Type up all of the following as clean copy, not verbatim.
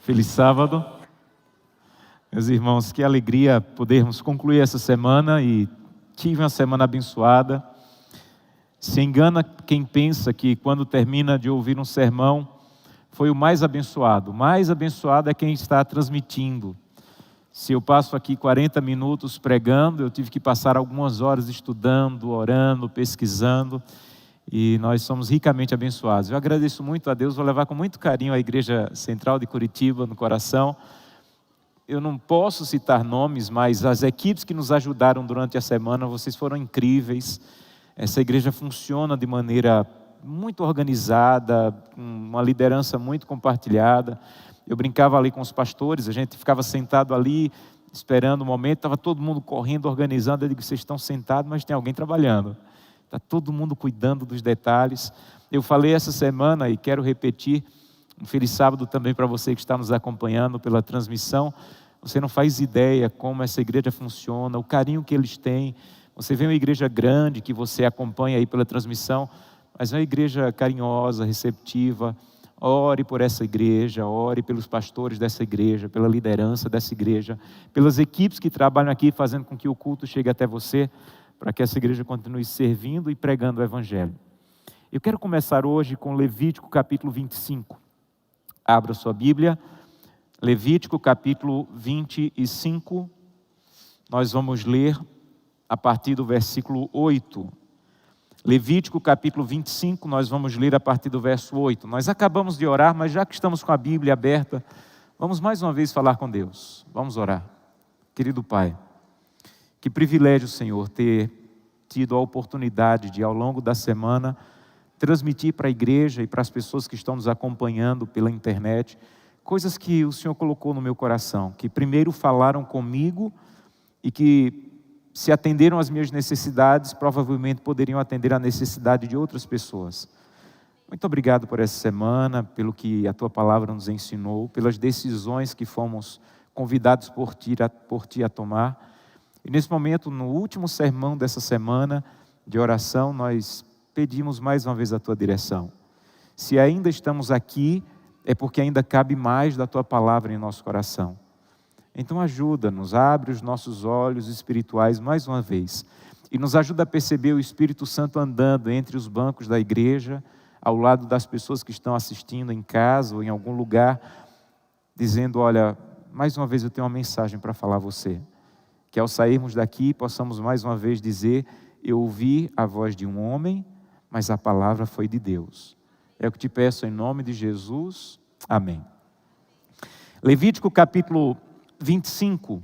Feliz sábado. Meus irmãos, que alegria podermos concluir essa semana e tive uma semana abençoada. Se engana quem pensa que quando termina de ouvir um sermão foi o mais abençoado. O mais abençoado é quem está transmitindo. Se eu passo aqui 40 minutos pregando, eu tive que passar algumas horas estudando, orando, pesquisando, e nós somos ricamente abençoados. Eu agradeço muito a Deus, vou levar com muito carinho a Igreja Central de Curitiba no coração. Eu não posso citar nomes, mas as equipes que nos ajudaram durante a semana, vocês foram incríveis. Essa igreja funciona de maneira muito organizada, com uma liderança muito compartilhada. Eu brincava ali com os pastores, a gente ficava sentado ali, esperando o momento, estava todo mundo correndo, organizando. Eu digo, vocês estão sentados, mas tem alguém trabalhando. Está todo mundo cuidando dos detalhes. Eu falei essa semana e quero repetir, um feliz sábado também para você que está nos acompanhando pela transmissão. Você não faz ideia como essa igreja funciona, o carinho que eles têm. Você vê uma igreja grande que você acompanha aí pela transmissão, mas é uma igreja carinhosa, receptiva. Ore por essa igreja, ore pelos pastores dessa igreja, pela liderança dessa igreja, pelas equipes que trabalham aqui fazendo com que o culto chegue até você, para que essa igreja continue servindo e pregando o Evangelho. Eu quero começar hoje com Levítico capítulo 25. Abra sua Bíblia, Levítico capítulo 25, nós vamos ler a partir do versículo 8. Levítico capítulo 25, nós vamos ler a partir do verso 8. Nós acabamos de orar, mas já que estamos com a Bíblia aberta, vamos mais uma vez falar com Deus. Vamos orar. Querido Pai, que privilégio, Senhor, ter tido a oportunidade de, ao longo da semana, transmitir para a igreja e para as pessoas que estão nos acompanhando pela internet, coisas que o Senhor colocou no meu coração, que primeiro falaram comigo e que, se atenderam às minhas necessidades, provavelmente poderiam atender à necessidade de outras pessoas. Muito obrigado por essa semana, pelo que a Tua Palavra nos ensinou, pelas decisões que fomos convidados por Ti a tomar. E nesse momento, no último sermão dessa semana de oração, nós pedimos mais uma vez a Tua direção. Se ainda estamos aqui, é porque ainda cabe mais da Tua Palavra em nosso coração. Então ajuda-nos, abre os nossos olhos espirituais mais uma vez e nos ajuda a perceber o Espírito Santo andando entre os bancos da igreja, ao lado das pessoas que estão assistindo em casa ou em algum lugar, dizendo, olha, mais uma vez eu tenho uma mensagem para falar a você. Que ao sairmos daqui possamos mais uma vez dizer, eu ouvi a voz de um homem, mas a palavra foi de Deus. É o que te peço em nome de Jesus. Amém. Levítico capítulo 25,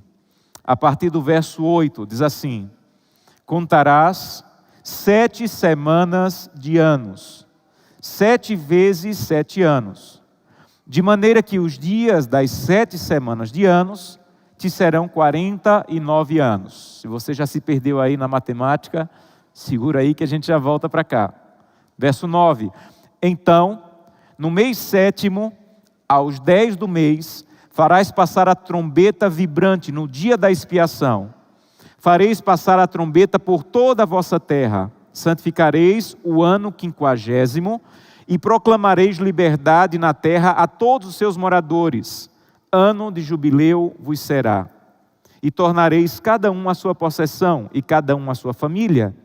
a partir do verso 8, diz assim: contarás 7 semanas de anos, 7 vezes 7 anos, de maneira que os dias das 7 semanas de anos te serão 49 anos. Se você já se perdeu aí na matemática, segura aí que a gente já volta para cá. Verso 9, então, no mês 7º, aos 10 do mês, farás passar a trombeta vibrante no dia da expiação. Fareis passar a trombeta por toda a vossa terra. Santificareis o ano 50º e proclamareis liberdade na terra a todos os seus moradores. Ano de jubileu vos será. E tornareis cada um a sua possessão e cada um a sua família.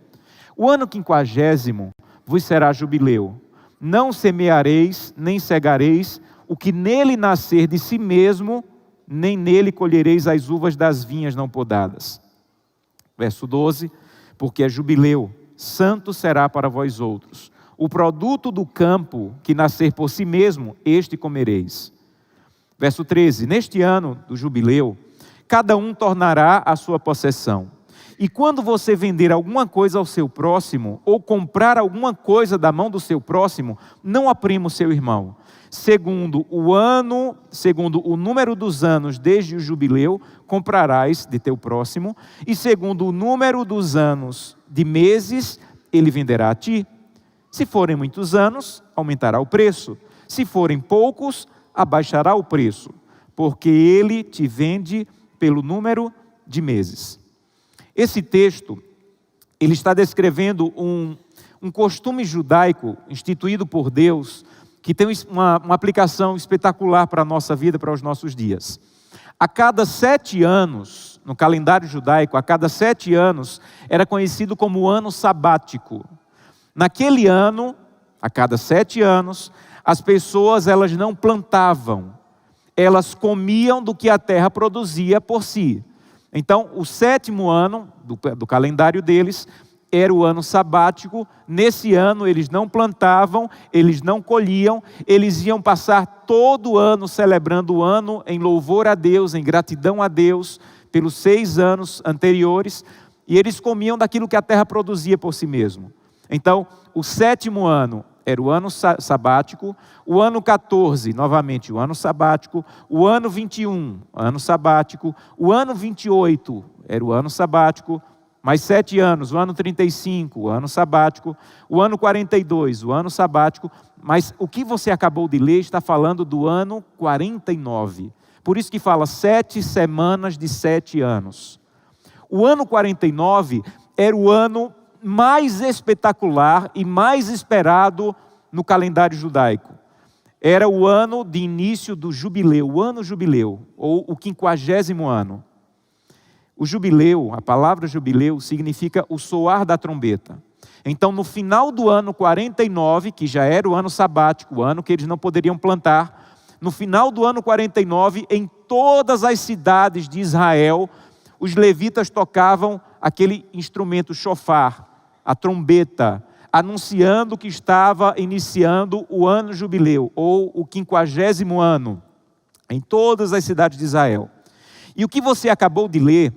O ano 50º vos será jubileu. Não semeareis, nem cegareis o que nele nascer de si mesmo, nem nele colhereis as uvas das vinhas não podadas. Verso 12, porque é jubileu, santo será para vós outros. O produto do campo que nascer por si mesmo, este comereis. Verso 13, neste ano do jubileu, cada um tornará a sua possessão. E quando você vender alguma coisa ao seu próximo, ou comprar alguma coisa da mão do seu próximo, não aprima o seu irmão. Segundo o número dos anos desde o jubileu, comprarás de teu próximo, e segundo o número dos anos de meses, ele venderá a ti. Se forem muitos anos, aumentará o preço. Se forem poucos, abaixará o preço, porque ele te vende pelo número de meses. Esse texto, ele está descrevendo um costume judaico instituído por Deus, que tem uma aplicação espetacular para a nossa vida, para os nossos dias. A cada 7 anos, no calendário judaico, a cada 7 anos, era conhecido como o ano sabático. Naquele ano, a cada 7 anos, as pessoas elas não plantavam, elas comiam do que a terra produzia por si. Então, o 7º ano do calendário deles era o ano sabático. Nesse ano eles não plantavam, eles não colhiam, eles iam passar todo o ano celebrando o ano em louvor a Deus, em gratidão a Deus, pelos 6 anos anteriores, e eles comiam daquilo que a terra produzia por si mesmo. Então, o 7º ano era o ano sabático, o ano 14, novamente o ano sabático, o ano 21, ano sabático, o ano 28 era o ano sabático, mais 7 anos, o ano 35, o ano sabático, o ano 42, o ano sabático, mas o que você acabou de ler está falando do ano 49. Por isso que fala 7 semanas de 7 anos. O ano 49 era o ano mais espetacular e mais esperado no calendário judaico. Era o ano de início do jubileu, o ano jubileu, ou o 50º ano. O jubileu, a palavra jubileu, significa o soar da trombeta. Então, no final do ano 49, que já era o ano sabático, o ano que eles não poderiam plantar, no final do ano 49, em todas as cidades de Israel, os levitas tocavam aquele instrumento shofar, a trombeta, anunciando que estava iniciando o ano jubileu, ou o 50º ano, em todas as cidades de Israel. E o que você acabou de ler,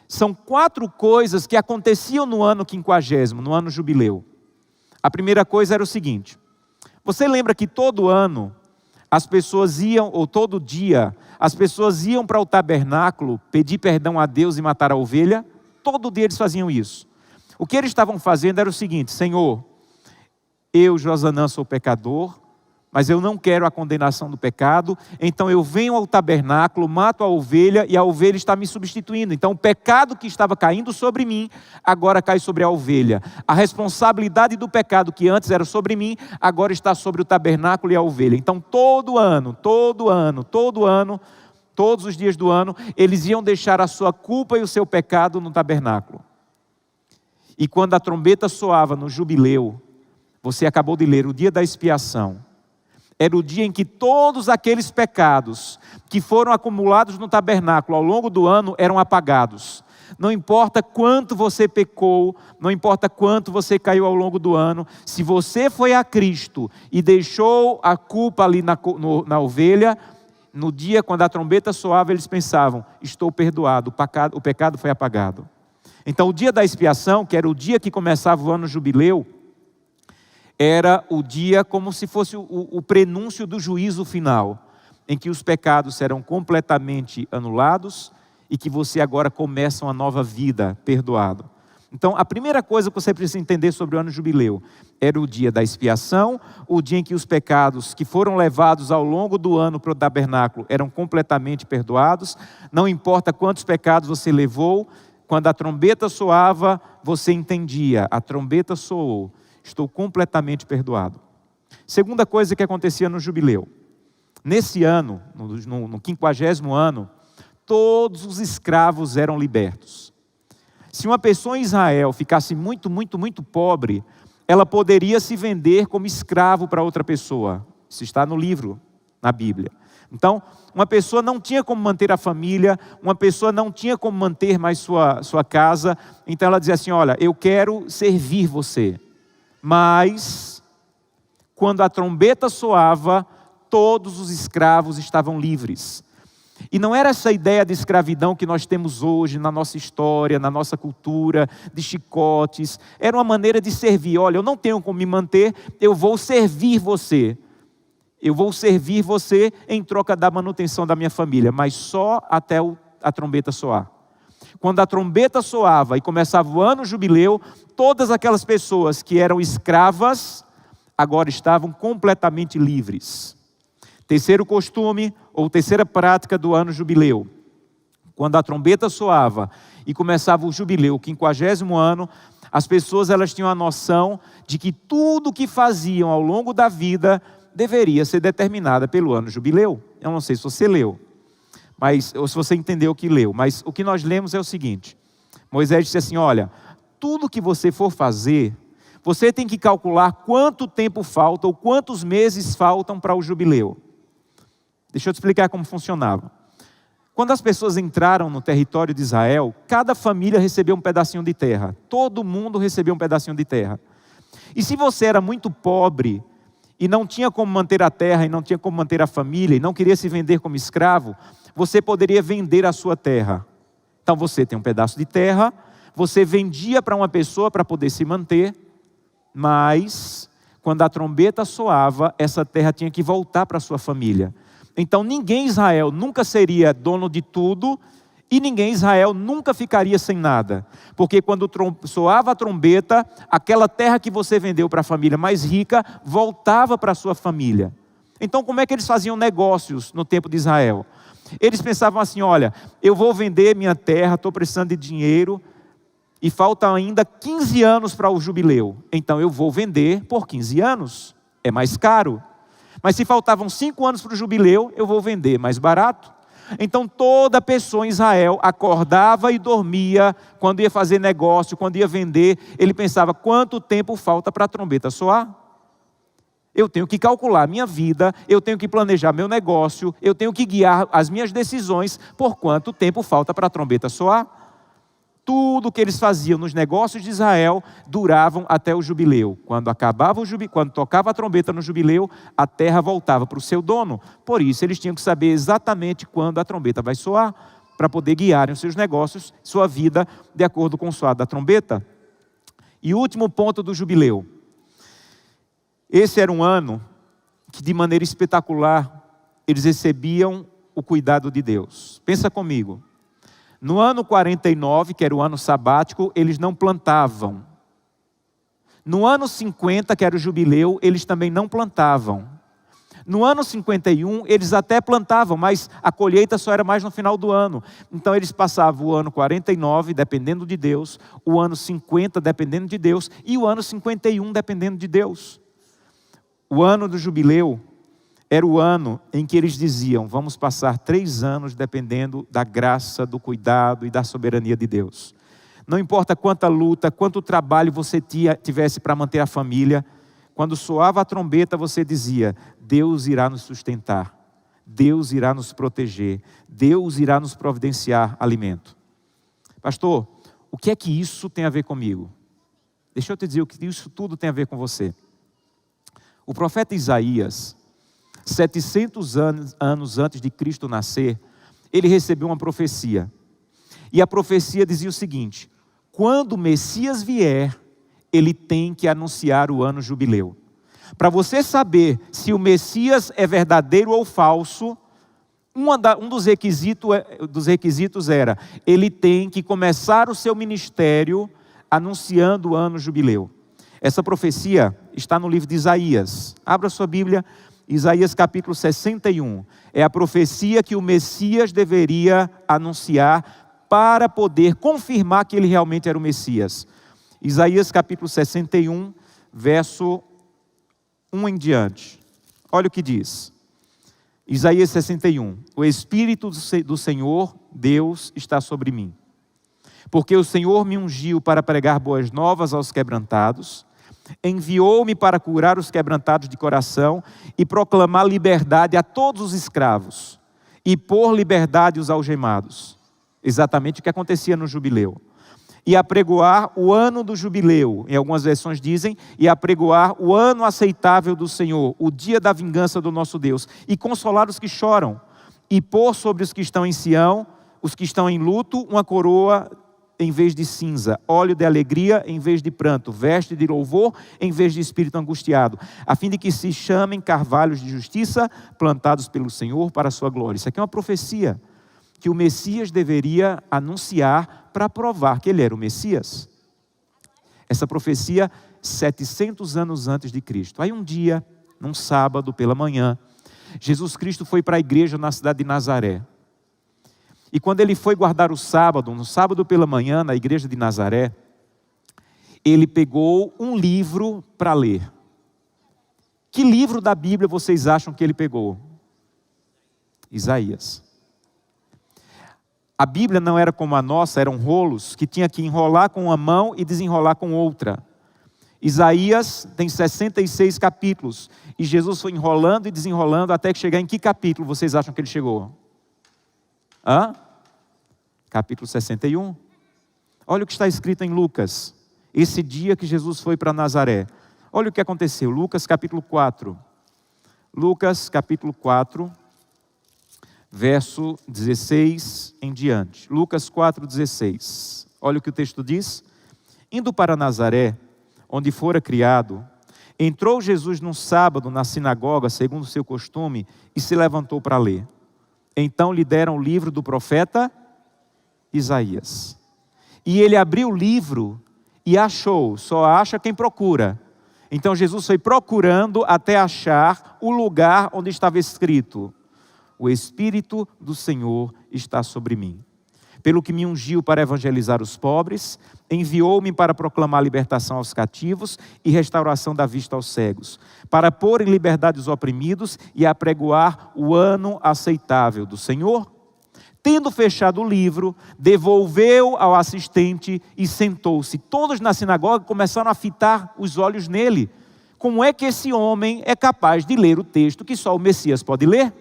são 4 coisas que aconteciam no ano 50º, no ano jubileu. A primeira coisa era o seguinte: você lembra que todo ano as pessoas iam, ou todo dia, as pessoas iam para o tabernáculo pedir perdão a Deus e matar a ovelha? Todo dia eles faziam isso. O que eles estavam fazendo era o seguinte: Senhor, eu, Josanã, sou pecador, mas eu não quero a condenação do pecado, então eu venho ao tabernáculo, mato a ovelha e a ovelha está me substituindo. Então o pecado que estava caindo sobre mim, agora cai sobre a ovelha. A responsabilidade do pecado que antes era sobre mim, agora está sobre o tabernáculo e a ovelha. Então todo ano, todos os dias do ano, eles iam deixar a sua culpa e o seu pecado no tabernáculo. E quando a trombeta soava no jubileu, você acabou de ler, o dia da expiação, era o dia em que todos aqueles pecados que foram acumulados no tabernáculo ao longo do ano eram apagados. Não importa quanto você pecou, não importa quanto você caiu ao longo do ano, se você foi a Cristo e deixou a culpa ali na ovelha, no dia quando a trombeta soava, eles pensavam: estou perdoado, o pecado foi apagado. Então o dia da expiação, que era o dia que começava o ano jubileu, era o dia como se fosse o prenúncio do juízo final, em que os pecados serão completamente anulados e que você agora começa uma nova vida perdoado. Então a primeira coisa que você precisa entender sobre o ano jubileu era o dia da expiação, o dia em que os pecados que foram levados ao longo do ano para o tabernáculo eram completamente perdoados. Não importa quantos pecados você levou, quando a trombeta soava, você entendia: a trombeta soou, estou completamente perdoado. Segunda coisa que acontecia no jubileu: nesse ano, no 50º ano, todos os escravos eram libertos. Se uma pessoa em Israel ficasse muito pobre, ela poderia se vender como escravo para outra pessoa. Isso está no livro, na Bíblia. Então, uma pessoa não tinha como manter a família, uma pessoa não tinha como manter mais sua casa, então ela dizia assim: olha, eu quero servir você. Mas, quando a trombeta soava, todos os escravos estavam livres. E não era essa ideia de escravidão que nós temos hoje na nossa história, na nossa cultura, de chicotes. Era uma maneira de servir. Olha, eu não tenho como me manter, eu vou servir você. Eu vou servir você em troca da manutenção da minha família, mas só até a trombeta soar. Quando a trombeta soava e começava o ano jubileu, todas aquelas pessoas que eram escravas, agora estavam completamente livres. Terceiro costume, ou terceira prática do ano jubileu: quando a trombeta soava e começava o jubileu, o 50º ano, as pessoas elas tinham a noção de que tudo o que faziam ao longo da vida deveria ser determinada pelo ano jubileu. Eu não sei se você leu, ou se você entendeu o que leu, mas o que nós lemos é o seguinte: Moisés disse assim: olha, tudo que você for fazer, você tem que calcular quanto tempo falta ou quantos meses faltam para o jubileu. Deixa eu te explicar como funcionava. Quando as pessoas entraram no território de Israel, cada família recebeu um pedacinho de terra. Todo mundo recebeu um pedacinho de terra. E se você era muito pobre e não tinha como manter a terra, e não tinha como manter a família, e não queria se vender como escravo, você poderia vender a sua terra. Então você tem um pedaço de terra, você vendia para uma pessoa para poder se manter, mas quando a trombeta soava, essa terra tinha que voltar para a sua família. Então ninguém em Israel nunca seria dono de tudo, e ninguém em Israel nunca ficaria sem nada. Porque quando soava a trombeta, aquela terra que você vendeu para a família mais rica, voltava para a sua família. Então como é que eles faziam negócios no tempo de Israel? Eles pensavam assim: olha, eu vou vender minha terra, estou precisando de dinheiro, e faltam ainda 15 anos para o jubileu. Então eu vou vender por 15 anos, é mais caro. Mas se faltavam 5 anos para o jubileu, eu vou vender mais barato. Então toda pessoa em Israel acordava e dormia, quando ia fazer negócio, quando ia vender, ele pensava: quanto tempo falta para a trombeta soar? Eu tenho que calcular a minha vida, eu tenho que planejar meu negócio, eu tenho que guiar as minhas decisões por quanto tempo falta para a trombeta soar. Tudo que eles faziam nos negócios de Israel duravam até o jubileu. Quando acabava o jubileu, quando tocava a trombeta no jubileu, a terra voltava para o seu dono. Por isso eles tinham que saber exatamente quando a trombeta vai soar, para poder guiarem os seus negócios, sua vida, de acordo com o soar da trombeta. E o último ponto do jubileu. Esse era um ano que, de maneira espetacular, eles recebiam o cuidado de Deus. Pensa comigo. No ano 49, que era o ano sabático, eles não plantavam. No ano 50, que era o jubileu, eles também não plantavam. No ano 51, eles até plantavam, mas a colheita só era mais no final do ano. Então eles passavam o ano 49, dependendo de Deus, o ano 50, dependendo de Deus, e o ano 51, dependendo de Deus. O ano do jubileu era o ano em que eles diziam: vamos passar 3 anos dependendo da graça, do cuidado e da soberania de Deus. Não importa quanta luta, quanto trabalho você tivesse para manter a família, quando soava a trombeta você dizia: Deus irá nos sustentar, Deus irá nos proteger, Deus irá nos providenciar alimento. Pastor, o que é que isso tem a ver comigo? Deixa eu te dizer o que isso tudo tem a ver com você. O profeta Isaías, 700 anos antes de Cristo nascer, ele recebeu uma profecia. E a profecia dizia o seguinte: quando o Messias vier, ele tem que anunciar o ano jubileu. Para você saber se o Messias é verdadeiro ou falso, um dos requisitos era: ele tem que começar o seu ministério anunciando o ano jubileu. Essa profecia está no livro de Isaías. Abra sua Bíblia. Isaías capítulo 61, é a profecia que o Messias deveria anunciar para poder confirmar que ele realmente era o Messias. Isaías capítulo 61, verso 1 em diante. Olha o que diz. Isaías 61, o Espírito do Senhor, Deus, está sobre mim. Porque o Senhor me ungiu para pregar boas novas aos quebrantados, enviou-me para curar os quebrantados de coração e proclamar liberdade a todos os escravos e pôr liberdade os algemados. Exatamente o que acontecia no jubileu. E apregoar o ano do jubileu, em algumas versões dizem, e apregoar o ano aceitável do Senhor, o dia da vingança do nosso Deus, e consolar os que choram, e pôr sobre os que estão em Sião, os que estão em luto, uma coroa em vez de cinza, óleo de alegria em vez de pranto, veste de louvor em vez de espírito angustiado, a fim de que se chamem carvalhos de justiça, plantados pelo Senhor para a sua glória. Isso aqui é uma profecia que o Messias deveria anunciar para provar que ele era o Messias. Essa profecia 700 anos antes de Cristo. Aí um dia, num sábado pela manhã, Jesus Cristo foi para a igreja na cidade de Nazaré. E quando ele foi guardar o sábado, no sábado pela manhã, na igreja de Nazaré, ele pegou um livro para ler. Que livro da Bíblia vocês acham que ele pegou? Isaías. A Bíblia não era como a nossa, eram rolos que tinha que enrolar com uma mão e desenrolar com outra. Isaías tem 66 capítulos, e Jesus foi enrolando e desenrolando até que chegar em que capítulo vocês acham que ele chegou? Capítulo 61. Olha o que está escrito em Lucas, esse dia que Jesus foi para Nazaré. Olha o que aconteceu, Lucas capítulo 4. Lucas capítulo 4, verso 16 em diante. Lucas 4:16. Olha o que o texto diz. Indo para Nazaré, onde fora criado, entrou Jesus num sábado na sinagoga, segundo o seu costume, e se levantou para ler. Então lhe deram o livro do profeta Isaías. E ele abriu o livro e achou, só acha quem procura. Então Jesus foi procurando até achar o lugar onde estava escrito: o Espírito do Senhor está sobre mim, pelo que me ungiu para evangelizar os pobres, enviou-me para proclamar libertação aos cativos e restauração da vista aos cegos, para pôr em liberdade os oprimidos e apregoar o ano aceitável do Senhor. Tendo fechado o livro, devolveu ao assistente e sentou-se. Todos na sinagoga começaram a fitar os olhos nele. Como é que esse homem é capaz de ler o texto que só o Messias pode ler?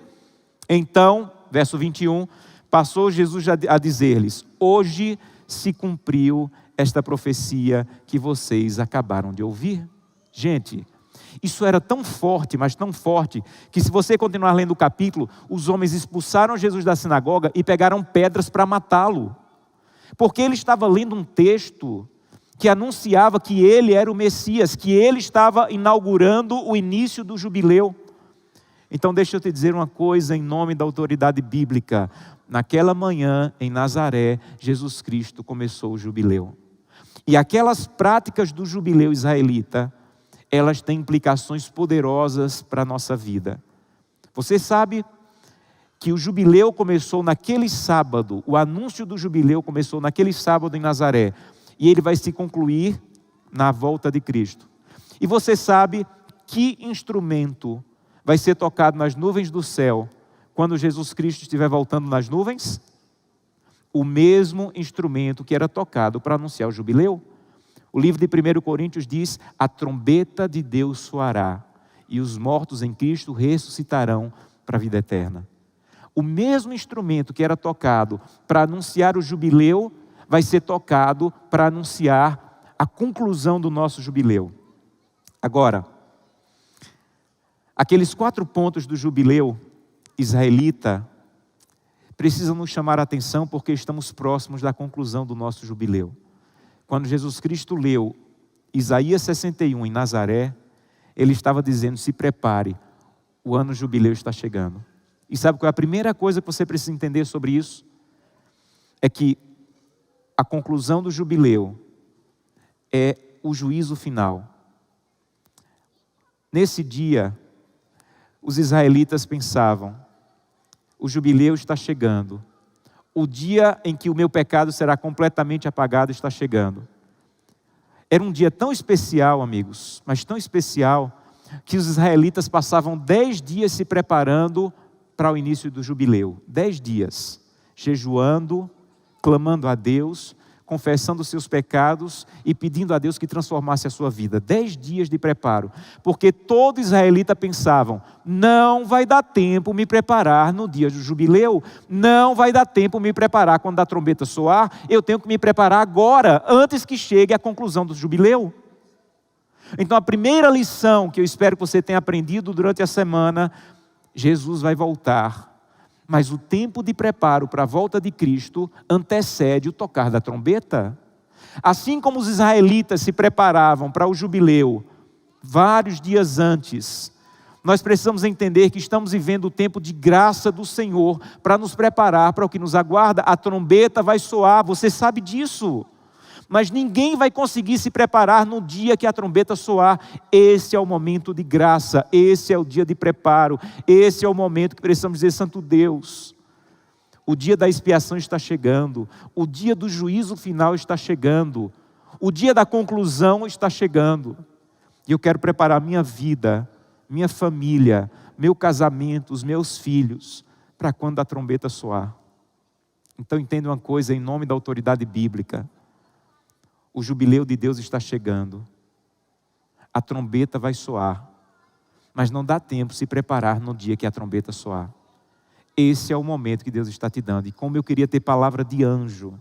Então, verso 21, passou Jesus a dizer-lhes: hoje se cumpriu esta profecia que vocês acabaram de ouvir. Gente, isso era tão forte, mas tão forte, que se você continuar lendo o capítulo, os homens expulsaram Jesus da sinagoga e pegaram pedras para matá-lo. Porque ele estava lendo um texto que anunciava que ele era o Messias, que ele estava inaugurando o início do jubileu. Então deixa eu te dizer uma coisa em nome da autoridade bíblica. Naquela manhã, em Nazaré, Jesus Cristo começou o jubileu. E aquelas práticas do jubileu israelita, elas têm implicações poderosas para a nossa vida. Você sabe que o jubileu começou naquele sábado, o anúncio do jubileu começou naquele sábado em Nazaré, e ele vai se concluir na volta de Cristo. E você sabe que instrumento vai ser tocado nas nuvens do céu quando Jesus Cristo estiver voltando nas nuvens? O mesmo instrumento que era tocado para anunciar o jubileu. O livro de 1 Coríntios diz: a trombeta de Deus soará, e os mortos em Cristo ressuscitarão para a vida eterna. O mesmo instrumento que era tocado para anunciar o jubileu, vai ser tocado para anunciar a conclusão do nosso jubileu. Agora, aqueles 4 pontos do jubileu israelita precisam nos chamar a atenção, porque estamos próximos da conclusão do nosso jubileu. Quando Jesus Cristo leu Isaías 61 em Nazaré, ele estava dizendo: se prepare, o ano jubileu está chegando. E sabe qual é a primeira coisa que você precisa entender sobre isso? É que a conclusão do jubileu é o juízo final. Nesse dia, os israelitas pensavam: o jubileu está chegando. O dia em que o meu pecado será completamente apagado está chegando. Era um dia tão especial, amigos, mas tão especial, que os israelitas passavam 10 dias se preparando para o início do jubileu. 10 dias, jejuando, clamando a Deus, confessando seus pecados e pedindo a Deus que transformasse a sua vida. 10 dias de preparo, porque todo israelita pensavam: não vai dar tempo me preparar no dia do jubileu, não vai dar tempo me preparar quando a trombeta soar, eu tenho que me preparar agora, antes que chegue a conclusão do jubileu. Então a primeira lição que eu espero que você tenha aprendido durante a semana: Jesus vai voltar. Mas o tempo de preparo para a volta de Cristo antecede o tocar da trombeta. Assim como os israelitas se preparavam para o jubileu vários dias antes, nós precisamos entender que estamos vivendo o tempo de graça do Senhor para nos preparar para o que nos aguarda. A trombeta vai soar, você sabe disso. Mas ninguém vai conseguir se preparar no dia que a trombeta soar. Esse é o momento de graça, esse é o dia de preparo, esse é o momento que precisamos dizer: Santo Deus, o dia da expiação está chegando, o dia do juízo final está chegando, o dia da conclusão está chegando. E eu quero preparar minha vida, minha família, meu casamento, os meus filhos, para quando a trombeta soar. Então entenda uma coisa, em nome da autoridade bíblica, o jubileu de Deus está chegando, a trombeta vai soar, mas não dá tempo de se preparar no dia que a trombeta soar. Esse é o momento que Deus está te dando, e como eu queria ter palavra de anjo,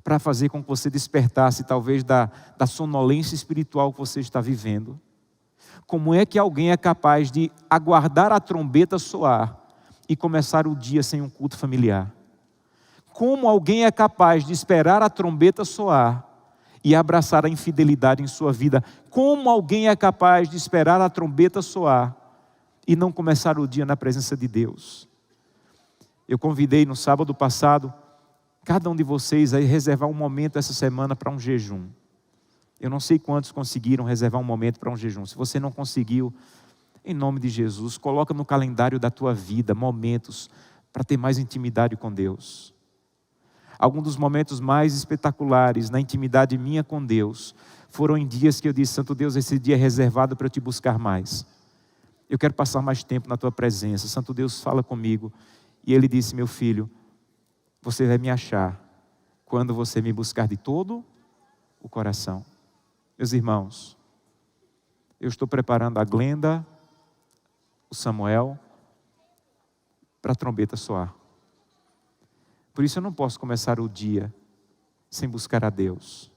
para fazer com que você despertasse talvez da sonolência espiritual que você está vivendo. Como é que alguém é capaz de aguardar a trombeta soar e começar o dia sem um culto familiar? Como alguém é capaz de esperar a trombeta soar e abraçar a infidelidade em sua vida? Como alguém é capaz de esperar a trombeta soar e não começar o dia na presença de Deus? Eu convidei no sábado passado cada um de vocês a reservar um momento essa semana para um jejum. Eu não sei quantos conseguiram reservar um momento para um jejum. Se você não conseguiu, em nome de Jesus, coloca no calendário da tua vida momentos para ter mais intimidade com Deus. Alguns dos momentos mais espetaculares na intimidade minha com Deus foram em dias que eu disse: Santo Deus, esse dia é reservado para eu te buscar mais. Eu quero passar mais tempo na tua presença. Santo Deus, fala comigo. E Ele disse: meu filho, você vai me achar quando você me buscar de todo o coração. Meus irmãos, eu estou preparando a Glenda, o Samuel, para a trombeta soar. Por isso eu não posso começar o dia sem buscar a Deus.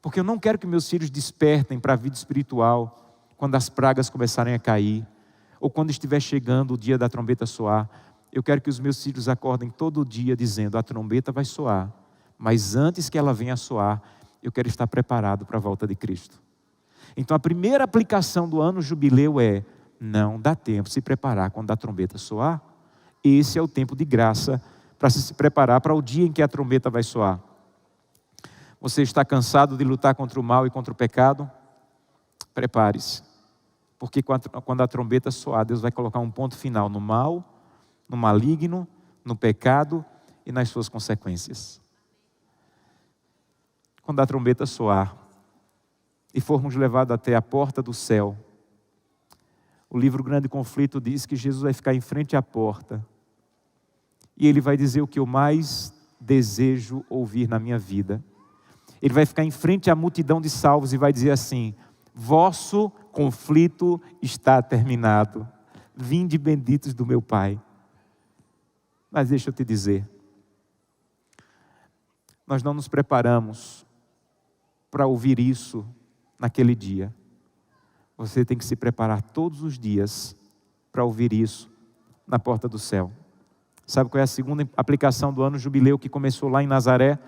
Porque eu não quero que meus filhos despertem para a vida espiritual quando as pragas começarem a cair, ou quando estiver chegando o dia da trombeta soar. Eu quero que os meus filhos acordem todo dia dizendo: a trombeta vai soar, mas antes que ela venha soar, eu quero estar preparado para a volta de Cristo. Então a primeira aplicação do ano jubileu é: não dá tempo de se preparar quando a trombeta soar. Esse é o tempo de graça para se preparar para o dia em que a trombeta vai soar. Você está cansado de lutar contra o mal e contra o pecado? Prepare-se, porque quando a trombeta soar, Deus vai colocar um ponto final no mal, no maligno, no pecado e nas suas consequências. Quando a trombeta soar e formos levados até a porta do céu, o livro Grande Conflito diz que Jesus vai ficar em frente à porta e Ele vai dizer o que eu mais desejo ouvir na minha vida. Ele vai ficar em frente à multidão de salvos e vai dizer assim: vosso conflito está terminado, vinde benditos do meu Pai. Mas deixa eu te dizer, nós não nos preparamos para ouvir isso naquele dia. Você tem que se preparar todos os dias para ouvir isso na porta do céu. Sabe qual é a segunda aplicação do ano jubileu que começou lá em Nazaré?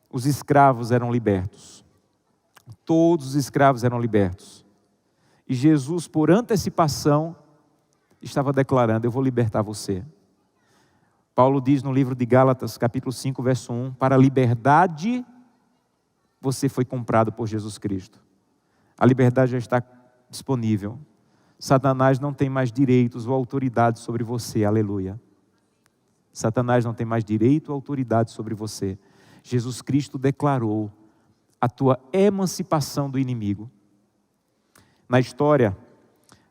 Os escravos eram libertos. Todos os escravos eram libertos. E Jesus, por antecipação, estava declarando: eu vou libertar você. Paulo diz no livro de Gálatas, capítulo 5, verso 1, para a liberdade você foi comprado por Jesus Cristo. A liberdade já está disponível. Satanás não tem mais direitos ou autoridade sobre você, aleluia. Satanás não tem mais direito ou autoridade sobre você. Jesus Cristo declarou a tua emancipação do inimigo. Na história,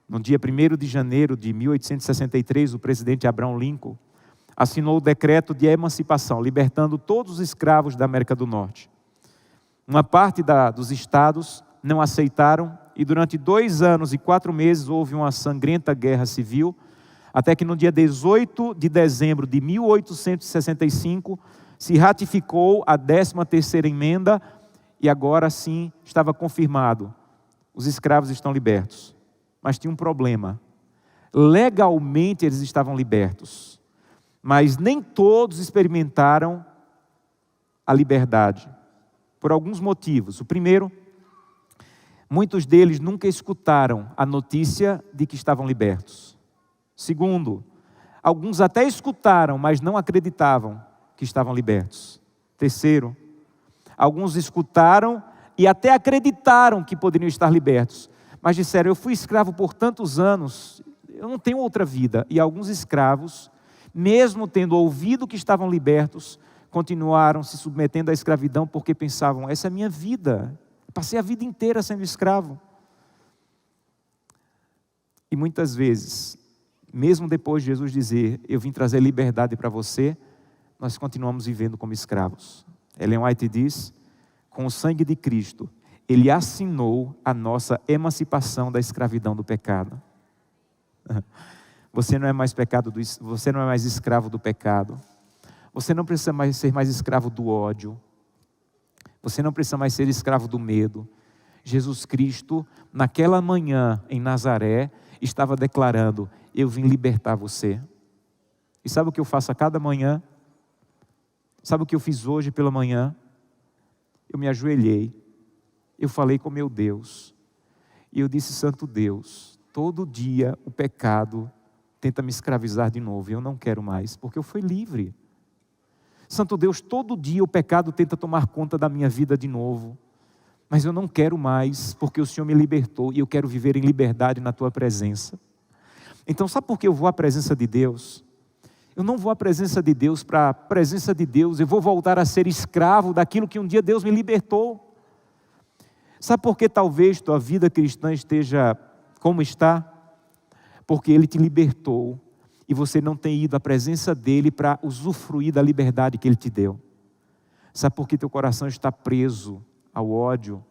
no dia 1º de janeiro de 1863, o presidente Abraham Lincoln assinou o decreto de emancipação, libertando todos os escravos da América do Norte. Uma parte dos estados não aceitaram e durante 2 anos e 4 meses houve uma sangrenta guerra civil, até que no dia 18 de dezembro de 1865 se ratificou a 13ª emenda e agora sim estava confirmado: os escravos estão libertos. Mas tinha um problema: legalmente eles estavam libertos, mas nem todos experimentaram a liberdade, por alguns motivos. O primeiro, muitos deles nunca escutaram a notícia de que estavam libertos. Segundo, alguns até escutaram, mas não acreditavam que estavam libertos. Terceiro, alguns escutaram e até acreditaram que poderiam estar libertos, mas disseram: eu fui escravo por tantos anos, eu não tenho outra vida. E alguns escravos, mesmo tendo ouvido que estavam libertos, continuaram se submetendo à escravidão porque pensavam: essa é a minha vida, passei a vida inteira sendo escravo. E muitas vezes, mesmo depois de Jesus dizer, eu vim trazer liberdade para você, nós continuamos vivendo como escravos. Ellen White diz, com o sangue de Cristo, Ele assinou a nossa emancipação da escravidão do pecado. Você não é mais você não é mais escravo do pecado. Você não precisa ser mais escravo do ódio. Você não precisa mais ser escravo do medo. Jesus Cristo, naquela manhã em Nazaré, estava declarando, eu vim libertar você. E sabe o que eu faço a cada manhã? Sabe o que eu fiz hoje pela manhã? Eu me ajoelhei, eu falei com meu Deus, e eu disse, Santo Deus, todo dia o pecado tenta me escravizar de novo, e eu não quero mais, porque eu fui livre. Santo Deus, todo dia o pecado tenta tomar conta da minha vida de novo, mas eu não quero mais, porque o Senhor me libertou, e eu quero viver em liberdade na Tua presença. Então sabe por que eu vou à presença de Deus? Eu não vou à presença de Deus para a presença de Deus, eu vou voltar a ser escravo daquilo que um dia Deus me libertou. Sabe por que talvez tua vida cristã esteja como está? Porque Ele te libertou e você não tem ido à presença dEle para usufruir da liberdade que Ele te deu. Sabe por que teu coração está preso ao ódio?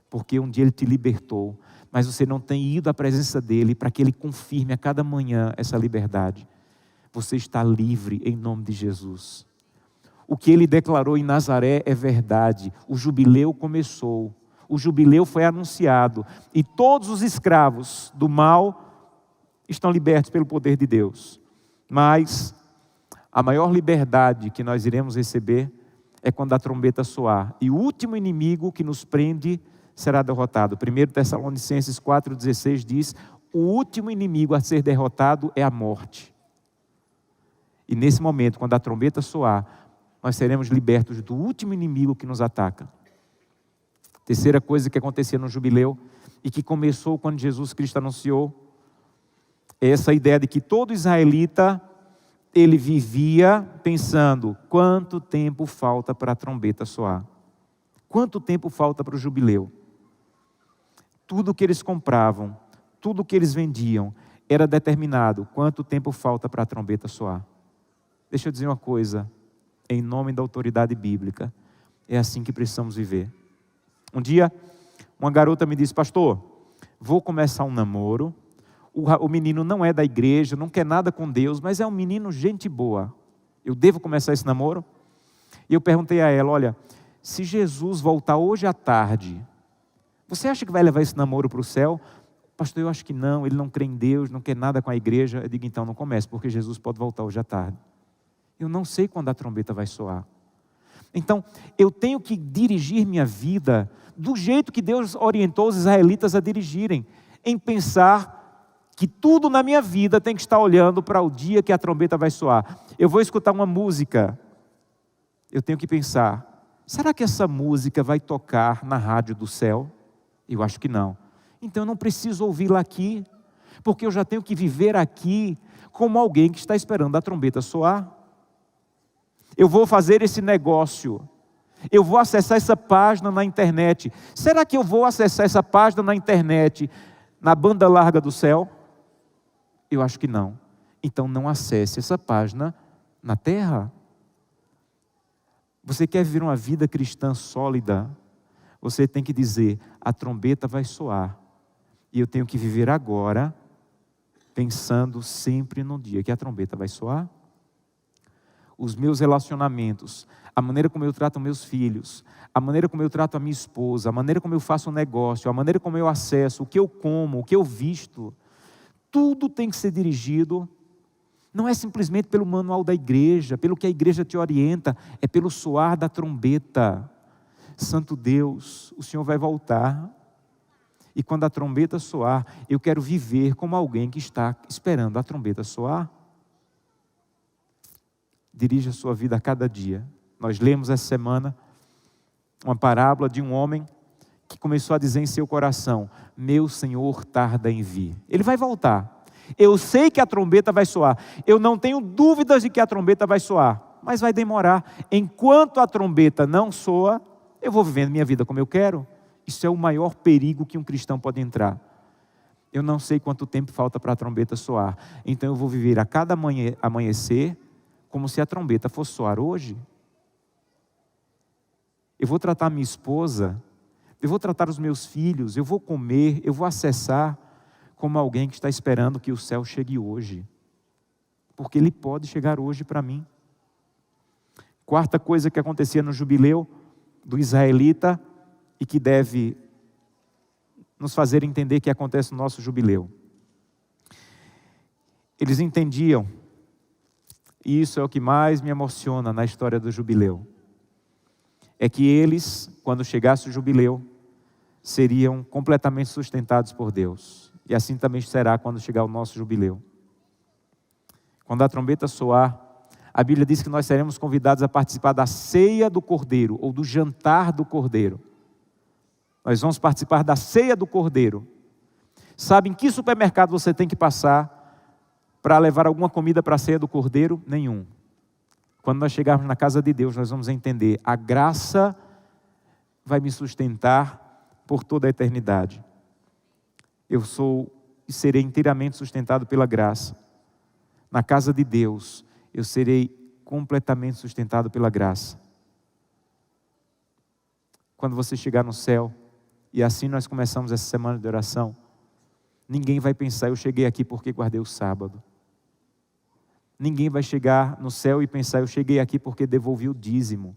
Porque um dia Ele te libertou, mas você não tem ido à presença dEle para que Ele confirme a cada manhã essa liberdade. Você está livre em nome de Jesus. O que Ele declarou em Nazaré é verdade. O jubileu começou. O jubileu foi anunciado. E todos os escravos do mal estão libertos pelo poder de Deus. Mas a maior liberdade que nós iremos receber é quando a trombeta soar. E o último inimigo que nos prende será derrotado. 1 Tessalonicenses 4,16 diz, o último inimigo a ser derrotado é a morte. E nesse momento, quando a trombeta soar, nós seremos libertos do último inimigo que nos ataca. Terceira coisa que acontecia no jubileu, e que começou quando Jesus Cristo anunciou, é essa ideia de que todo israelita, ele vivia pensando, quanto tempo falta para a trombeta soar? Quanto tempo falta para o jubileu? Tudo que eles compravam, tudo que eles vendiam, era determinado, quanto tempo falta para a trombeta soar? Deixa eu dizer uma coisa, em nome da autoridade bíblica, é assim que precisamos viver. Um dia, uma garota me disse, pastor, vou começar um namoro, o menino não é da igreja, não quer nada com Deus, mas é um menino gente boa, eu devo começar esse namoro? E eu perguntei a ela, olha, se Jesus voltar hoje à tarde, você acha que vai levar esse namoro para o céu? Pastor, eu acho que não, ele não crê em Deus, não quer nada com a igreja. Eu digo, então não comece, porque Jesus pode voltar hoje à tarde. Eu não sei quando a trombeta vai soar. Então, eu tenho que dirigir minha vida do jeito que Deus orientou os israelitas a dirigirem, em pensar que tudo na minha vida tem que estar olhando para o dia que a trombeta vai soar. Eu vou escutar uma música, eu tenho que pensar, será que essa música vai tocar na rádio do céu? Eu acho que não. Então eu não preciso ouvi-la aqui, porque eu já tenho que viver aqui como alguém que está esperando a trombeta soar. Eu vou fazer esse negócio, eu vou acessar essa página na internet. Será que eu vou acessar essa página na internet, na banda larga do céu? Eu acho que não. Então não acesse essa página na terra. Você quer viver uma vida cristã sólida? Você tem que dizer, a trombeta vai soar. E eu tenho que viver agora, pensando sempre no dia que a trombeta vai soar. Os meus relacionamentos, a maneira como eu trato meus filhos, a maneira como eu trato a minha esposa, a maneira como eu faço um negócio, a maneira como eu acesso, o que eu como, o que eu visto, tudo tem que ser dirigido, não é simplesmente pelo manual da igreja, pelo que a igreja te orienta, é pelo soar da trombeta. Santo Deus, o Senhor vai voltar, e quando a trombeta soar, eu quero viver como alguém que está esperando a trombeta soar. Dirija a sua vida a cada dia. Nós lemos essa semana uma parábola de um homem que começou a dizer em seu coração, meu Senhor tarda em vir. Ele vai voltar. Eu sei que a trombeta vai soar. Eu não tenho dúvidas de que a trombeta vai soar. Mas vai demorar. Enquanto a trombeta não soa, eu vou vivendo minha vida como eu quero. Isso é o maior perigo que um cristão pode entrar. Eu não sei quanto tempo falta para a trombeta soar. Então eu vou viver a cada amanhecer como se a trombeta fosse soar hoje. Eu vou tratar minha esposa, eu vou tratar os meus filhos, eu vou comer, eu vou acessar como alguém que está esperando que o céu chegue hoje. Porque ele pode chegar hoje para mim. Quarta coisa que acontecia no jubileu do israelita e que deve nos fazer entender que acontece no nosso jubileu. Eles entendiam, e isso é o que mais me emociona na história do jubileu, é que eles, quando chegasse o jubileu, seriam completamente sustentados por Deus. E assim também será quando chegar o nosso jubileu. Quando a trombeta soar, a Bíblia diz que nós seremos convidados a participar da ceia do Cordeiro, ou do jantar do Cordeiro. Nós vamos participar da ceia do Cordeiro. Sabe em que supermercado você tem que passar para levar alguma comida para a ceia do Cordeiro? Nenhum. Quando nós chegarmos na casa de Deus, nós vamos entender, a graça vai me sustentar por toda a eternidade. Eu sou e serei inteiramente sustentado pela graça. Na casa de Deus, eu serei completamente sustentado pela graça. Quando você chegar no céu, e assim nós começamos essa semana de oração, ninguém vai pensar, eu cheguei aqui porque guardei o sábado. Ninguém vai chegar no céu e pensar, eu cheguei aqui porque devolvi o dízimo.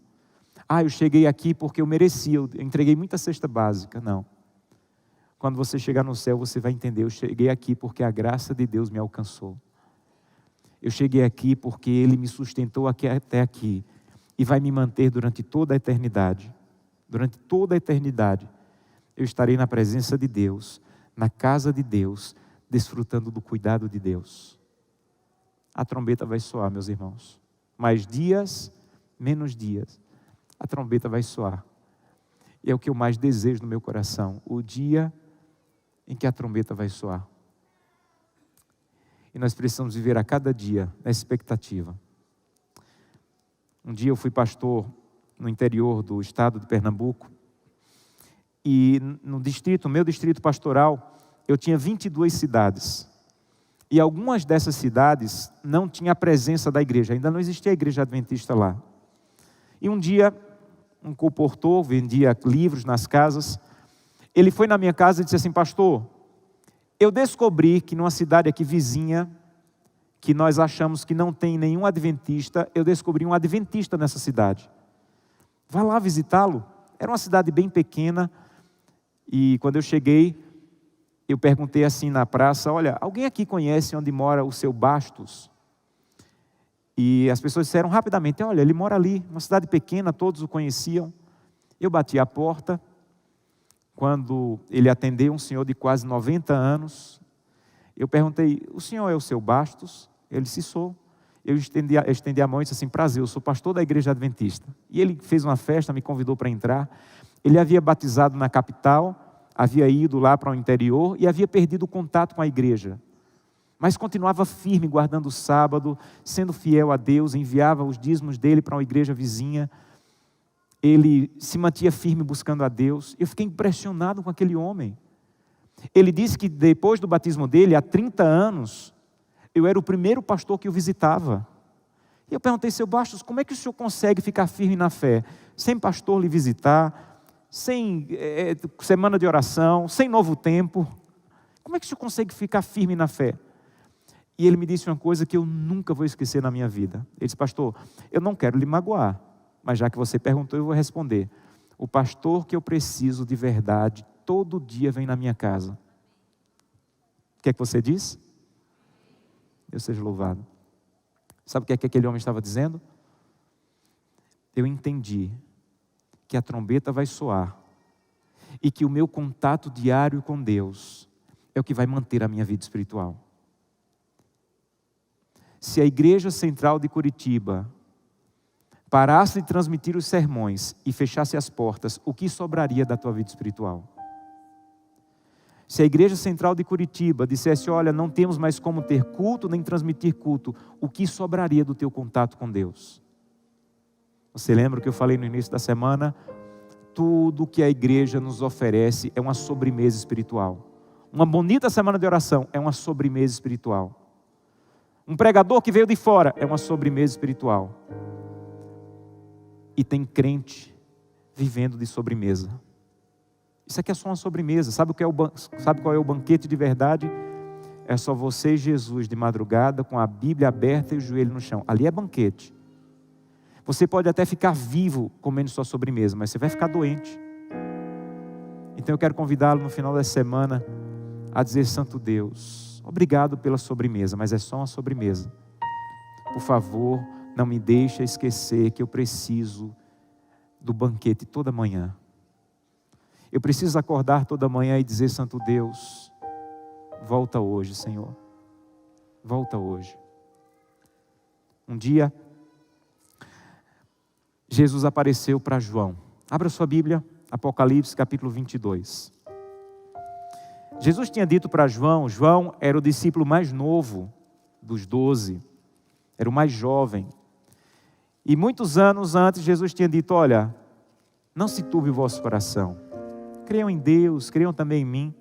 Eu cheguei aqui porque eu merecia, eu entreguei muita cesta básica. Não. Quando você chegar no céu, você vai entender, eu cheguei aqui porque a graça de Deus me alcançou. Eu cheguei aqui porque Ele me sustentou até aqui e vai me manter durante toda a eternidade. Durante toda a eternidade, eu estarei na presença de Deus, na casa de Deus, desfrutando do cuidado de Deus. A trombeta vai soar, meus irmãos. Mais dias, menos dias, a trombeta vai soar. E é o que eu mais desejo no meu coração, o dia em que a trombeta vai soar. E nós precisamos viver a cada dia na expectativa. Um dia eu fui pastor no interior do estado de Pernambuco, e no meu distrito pastoral, eu tinha 22 cidades. E algumas dessas cidades não tinha a presença da igreja, ainda não existia a igreja adventista lá. E um dia, um comportor vendia livros nas casas, ele foi na minha casa e disse assim, pastor, eu descobri que numa cidade aqui vizinha, que nós achamos que não tem nenhum adventista, eu descobri um adventista nessa cidade. Vá lá visitá-lo. Era uma cidade bem pequena, e quando eu cheguei, eu perguntei assim na praça, olha, alguém aqui conhece onde mora o seu Bastos? E as pessoas disseram rapidamente, olha, ele mora ali, uma cidade pequena, todos o conheciam. Eu bati a porta, quando ele atendeu, um senhor de quase 90 anos, eu perguntei, o senhor é o seu Bastos? Ele disse, sou. Eu estendi a mão e disse assim, prazer, eu sou pastor da igreja adventista. E ele fez uma festa, me convidou para entrar. Ele havia batizado na capital, havia ido lá para o interior e havia perdido o contato com a igreja. Mas continuava firme, guardando o sábado, sendo fiel a Deus, enviava os dízimos dele para uma igreja vizinha. Ele se mantinha firme buscando a Deus. Eu fiquei impressionado com aquele homem. Ele disse que depois do batismo dele, há 30 anos, eu era o primeiro pastor que o visitava. E eu perguntei, seu Bastos, como é que o senhor consegue ficar firme na fé? Sem pastor lhe visitar, sem semana de oração, sem novo tempo. Como é que o senhor consegue ficar firme na fé? E ele me disse uma coisa que eu nunca vou esquecer na minha vida. Ele disse, pastor, eu não quero lhe magoar, mas já que você perguntou, eu vou responder. O pastor que eu preciso de verdade, todo dia vem na minha casa. O que é que você diz? Deus seja louvado. Sabe o que é que aquele homem estava dizendo? Eu entendi que a trombeta vai soar e que o meu contato diário com Deus é o que vai manter a minha vida espiritual. Se a Igreja Central de Curitiba parasse de transmitir os sermões e fechasse as portas, o que sobraria da tua vida espiritual? Se a Igreja Central de Curitiba dissesse, olha, não temos mais como ter culto, nem transmitir culto, o que sobraria do teu contato com Deus? Você lembra o que eu falei no início da semana? Tudo que a igreja nos oferece é uma sobremesa espiritual. Uma bonita semana de oração é uma sobremesa espiritual. Um pregador que veio de fora é uma sobremesa espiritual. E tem crente vivendo de sobremesa. Isso aqui é só uma sobremesa. Sabe qual é o banquete de verdade? É só você e Jesus de madrugada, com a Bíblia aberta e o joelho no chão. Ali é banquete. Você pode até ficar vivo comendo sua sobremesa, mas você vai ficar doente. Então eu quero convidá-lo no final da semana a dizer: Santo Deus, obrigado pela sobremesa, mas é só uma sobremesa. Por favor, não me deixe esquecer que eu preciso do banquete toda manhã. Eu preciso acordar toda manhã e dizer: Santo Deus, volta hoje, Senhor. Volta hoje. Um dia, Jesus apareceu para João. Abra sua Bíblia, Apocalipse capítulo 22. Jesus tinha dito para João, João era o discípulo mais novo dos 12, era o mais jovem. E muitos anos antes Jesus tinha dito: olha, não se turbe o vosso coração. Creiam em Deus, creiam também em mim.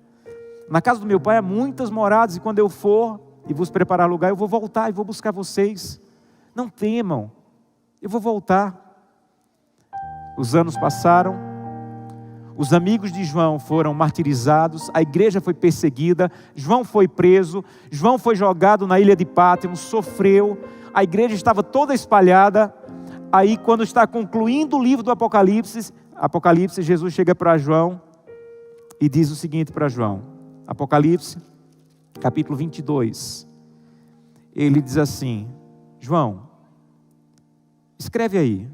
Na casa do meu Pai há muitas moradas, e quando eu for e vos preparar lugar, eu vou voltar e vou buscar vocês. Não temam, eu vou voltar. Os anos passaram, os amigos de João foram martirizados, a igreja foi perseguida, João foi preso, João foi jogado na ilha de Pátmos, sofreu, a igreja estava toda espalhada. Aí, quando está concluindo o livro do Apocalipse, Jesus chega para João e diz o seguinte para João, Apocalipse, capítulo 22, ele diz assim: João, escreve aí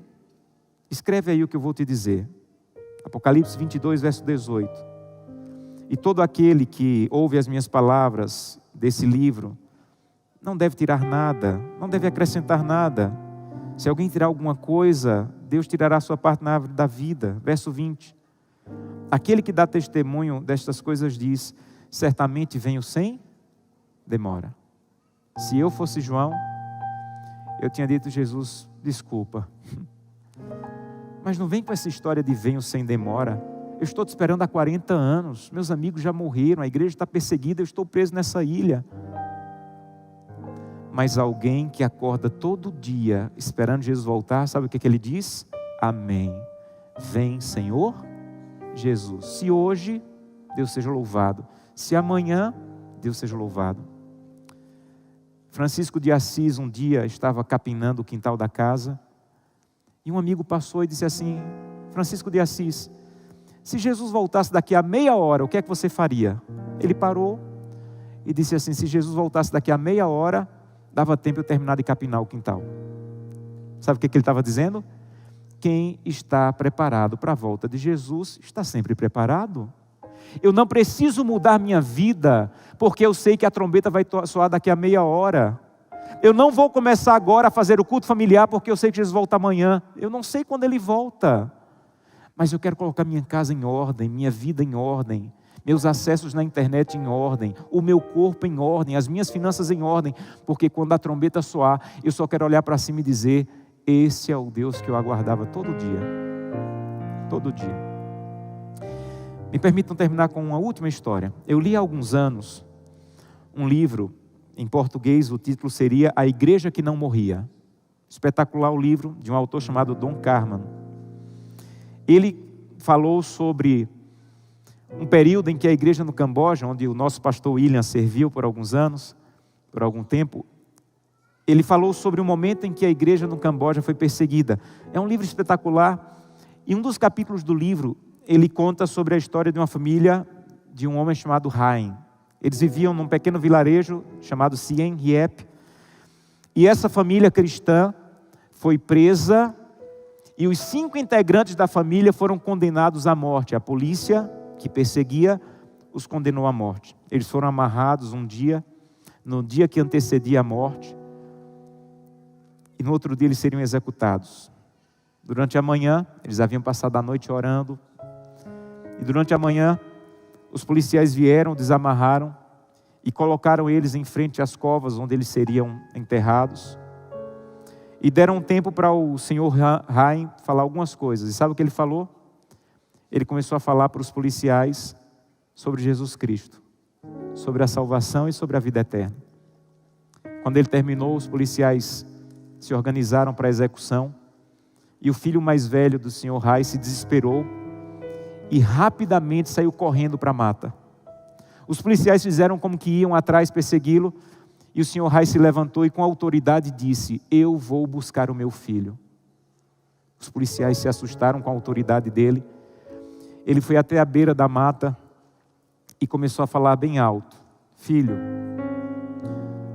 o que eu vou te dizer. Apocalipse 22, verso 18. E todo aquele que ouve as minhas palavras desse livro, não deve tirar nada, não deve acrescentar nada. Se alguém tirar alguma coisa, Deus tirará a sua parte na árvore da vida. Verso 20. Aquele que dá testemunho destas coisas diz: certamente venho sem demora. Se eu fosse João, eu tinha dito: Jesus, desculpa, mas não vem com essa história de venho sem demora. Eu estou te esperando há 40 anos, meus amigos já morreram, a igreja está perseguida, eu estou preso nessa ilha. Mas alguém que acorda todo dia esperando Jesus voltar, sabe o que ele diz? Amém. Vem, Senhor Jesus. Se hoje, Deus seja louvado. Se amanhã, Deus seja louvado. Francisco de Assis um dia estava capinando o quintal da casa, e um amigo passou e disse assim: Francisco de Assis, se Jesus voltasse daqui a meia hora, o que é que você faria? Ele parou e disse assim: se Jesus voltasse daqui a meia hora, dava tempo eu terminar de capinar o quintal. Sabe o que ele estava dizendo? Quem está preparado para a volta de Jesus, está sempre preparado. Eu não preciso mudar minha vida, porque eu sei que a trombeta vai soar daqui a meia hora. Eu não vou começar agora a fazer o culto familiar, porque eu sei que Jesus volta amanhã. Eu não sei quando Ele volta, mas eu quero colocar minha casa em ordem, minha vida em ordem, meus acessos na internet em ordem, o meu corpo em ordem, as minhas finanças em ordem, porque quando a trombeta soar, eu só quero olhar para cima e dizer: esse é o Deus que eu aguardava todo dia. Todo dia. Me permitam terminar com uma última história. Eu li há alguns anos um livro, em português o título seria A Igreja que Não Morria. Espetacular o livro, de um autor chamado Don Carman. Ele falou sobre um período em que a igreja no Camboja, onde o nosso pastor William serviu por alguns anos, por algum tempo, ele falou sobre um momento em que a igreja no Camboja foi perseguida. É um livro espetacular, e um dos capítulos do livro, ele conta sobre a história de uma família, de um homem chamado Hain. Eles viviam num pequeno vilarejo chamado Siem Reap, e essa família cristã foi presa, e os 5 integrantes da família foram condenados à morte. A polícia que perseguia os condenou à morte. Eles foram amarrados um dia, no dia que antecedia a morte, e no outro dia eles seriam executados. Durante a manhã, eles haviam passado a noite orando, e durante a manhã, os policiais vieram, desamarraram, e colocaram eles em frente às covas onde eles seriam enterrados, e deram tempo para o senhor Hain falar algumas coisas. E sabe o que ele falou? Ele começou a falar para os policiais sobre Jesus Cristo. sobre a salvação e sobre a vida eterna. Quando ele terminou, os policiais se organizaram para a execução, e o filho mais velho do Sr. Rai se desesperou e rapidamente saiu correndo para a mata. Os policiais fizeram como que iam atrás persegui-lo, e o Sr. Rai se levantou e com autoridade disse: eu vou buscar o meu filho. Os policiais se assustaram com a autoridade dele. Ele foi até a beira da mata e começou a falar bem alto: filho,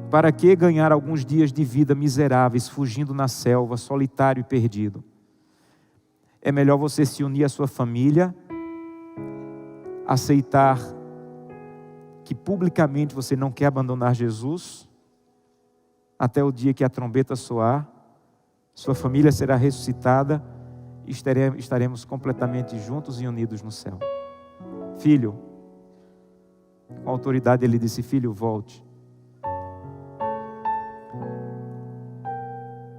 para que ganhar alguns dias de vida miseráveis fugindo na selva, solitário e perdido? É melhor você se unir à sua família, aceitar que publicamente você não quer abandonar Jesus, até o dia que a trombeta soar, sua família será ressuscitada e estaremos completamente juntos e unidos no céu. Filho, com autoridade ele disse: filho, volte.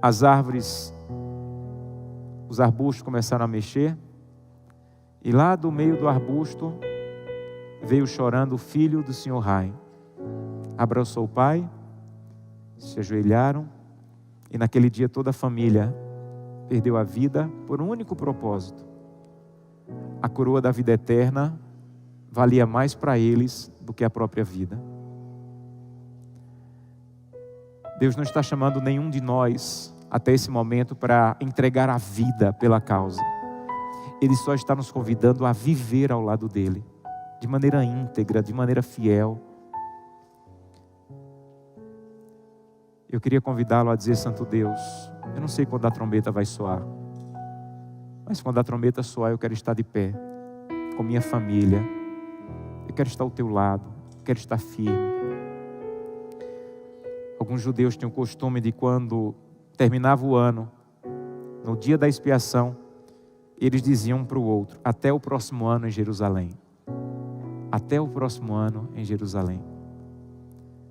As árvores, os arbustos começaram a mexer, e lá do meio do arbusto veio chorando o filho do Sr. Rai. Abraçou o pai, se ajoelharam, e naquele dia toda a família perdeu a vida por um único propósito. A coroa da vida eterna valia mais para eles do que a própria vida. Deus não está chamando nenhum de nós até esse momento para entregar a vida pela causa. Ele só está nos convidando a viver ao lado dele, de maneira íntegra, de maneira fiel. Eu queria convidá-lo a dizer: Santo Deus, eu não sei quando a trombeta vai soar, mas quando a trombeta soar eu quero estar de pé, com minha família. Eu quero estar ao teu lado, eu quero estar firme. Alguns judeus tinham o costume de, quando terminava o ano, no dia da expiação, eles diziam um para o outro: até o próximo ano em Jerusalém. Até o próximo ano em Jerusalém.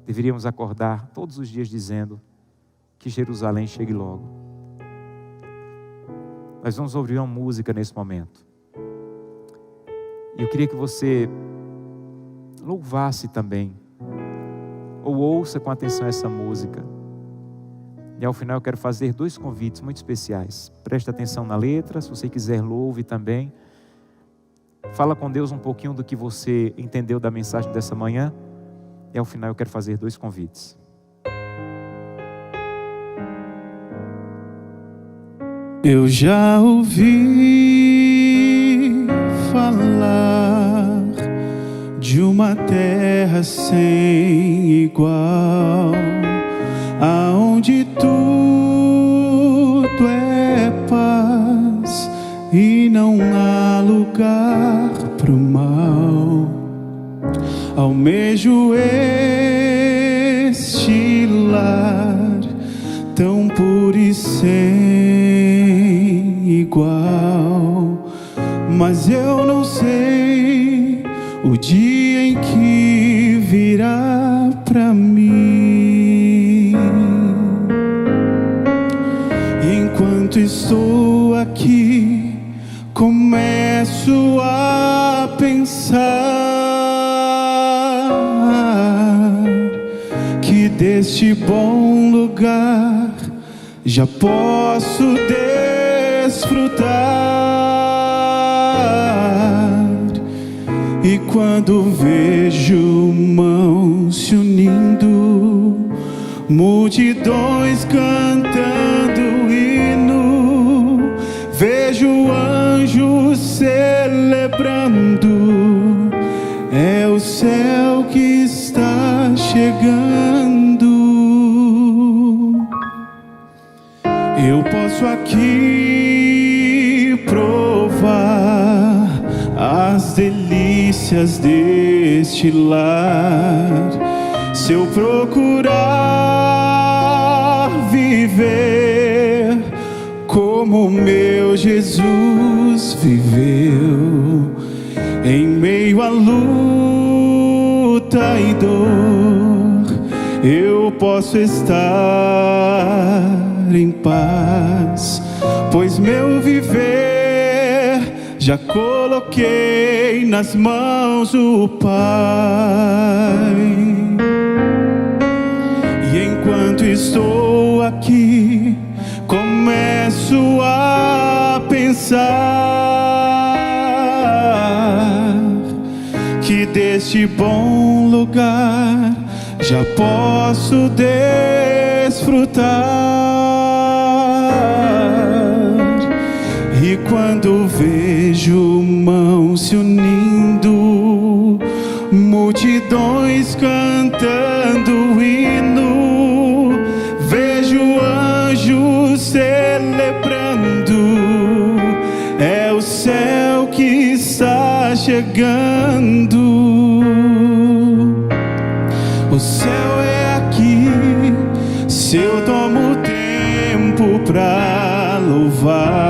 Deveríamos acordar todos os dias dizendo que Jerusalém chegue logo. Nós vamos ouvir uma música nesse momento. E eu queria que você louvasse também, ou ouça com atenção essa música. E ao final eu quero fazer 2 convites muito especiais. Preste atenção na letra, se você quiser louve também. Fala com Deus um pouquinho do que você entendeu da mensagem dessa manhã. E ao final eu quero fazer 2 convites. Eu já ouvi falar de uma terra sem igual, aonde tudo é paz e não há lugar pro mal. Almejo este lar tão puro e sem igual, mas eu não sei o dia em que virá pra mim. E enquanto estou aqui, começo a pensar que deste bom lugar já posso desfrutar. E quando vejo mãos se unindo, multidões cantando hino, vejo anjos celebrando, é o céu que está chegando. Eu posso aqui provar as delícias deste lar, se eu procurar viver como meu Jesus viveu, em meio à luta e dor, eu posso estar em paz, pois meu viver já coloquei nas mãos do Pai. E enquanto estou aqui, começo a pensar que deste bom lugar já posso desfrutar. E quando vejo mãos se unindo, multidões cantando o hino, vejo anjos celebrando, é o céu que está chegando. O céu é aqui, se eu tomo tempo pra louvar.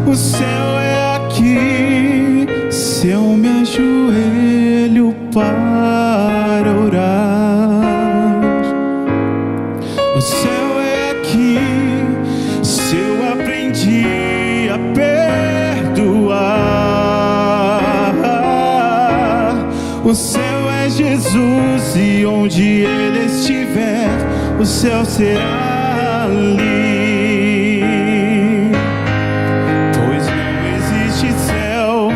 O céu é aqui, se eu me ajoelho para orar. O céu é aqui, se eu aprendi a perdoar. O céu é Jesus, e onde Ele estiver, o céu será ali. Pois não existe céu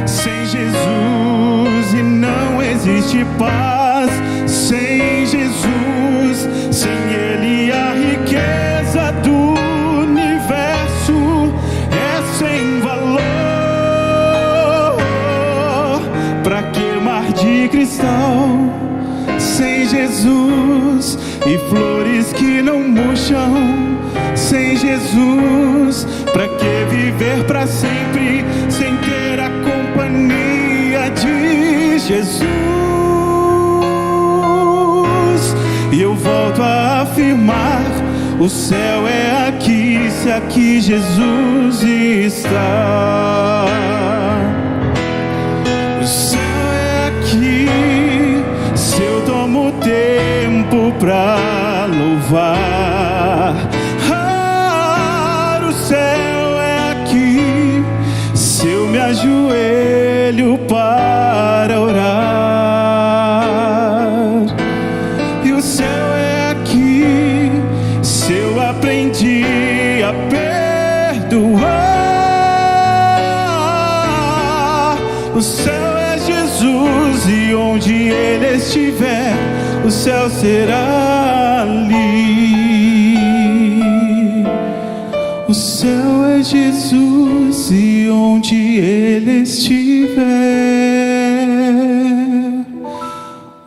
sem Jesus, e não existe paz sem Jesus. Sem Ele a riqueza do universo é sem valor. Pra que mar de cristal sem Jesus, e flores que não murcham sem Jesus? Pra que viver pra sempre sem ter a companhia de Jesus? E eu volto a afirmar: o céu é aqui, se aqui Jesus está. O céu é aqui, se eu tomo tempo pra louvar. O céu é aqui, se eu me ajoelho para orar. E o céu é aqui, se eu aprendi a perdoar. O céu é Jesus, e onde Ele estiver, o céu será ali. O céu é Jesus, e onde Ele estiver,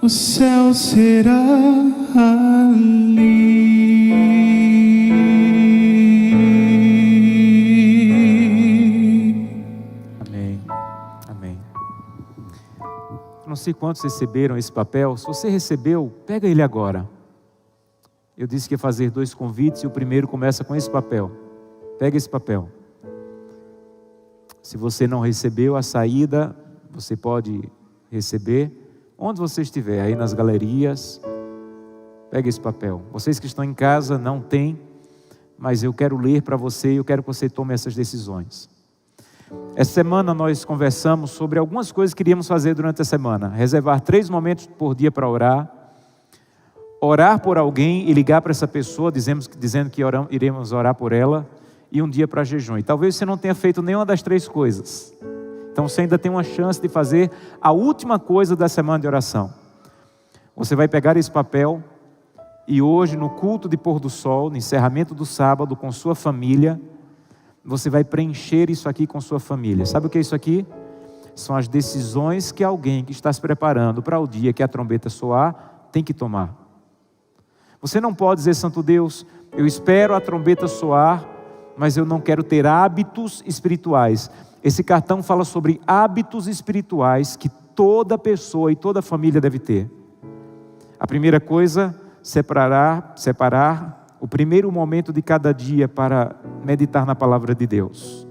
o céu será ali. Amém. Amém. Não sei quantos receberam esse papel. Se você recebeu, pega ele agora. Eu disse que ia fazer 2 convites, e o primeiro começa com esse papel. Pega esse papel. Se você não recebeu a saída, você pode receber onde você estiver, aí nas galerias. Pega esse papel. Vocês que estão em casa não têm, mas eu quero ler para você, e eu quero que você tome essas decisões. Essa semana nós conversamos sobre algumas coisas que iríamos fazer durante a semana. Reservar 3 momentos por dia para orar. Orar por alguém e ligar para essa pessoa dizendo que iremos orar por ela. E um dia para jejum. E talvez você não tenha feito nenhuma das 3 coisas. Então você ainda tem uma chance de fazer a última coisa da semana de oração. Você vai pegar esse papel e hoje, no culto de pôr do sol, no encerramento do sábado, com sua família, você vai preencher isso aqui com sua família. Sabe o que é isso aqui? São as decisões que alguém que está se preparando para o dia que a trombeta soar tem que tomar. Você não pode dizer: Santo Deus, eu espero a trombeta soar, mas eu não quero ter hábitos espirituais. Esse cartão fala sobre hábitos espirituais que toda pessoa e toda família deve ter. A primeira coisa, separar o primeiro momento de cada dia para meditar na palavra de Deus.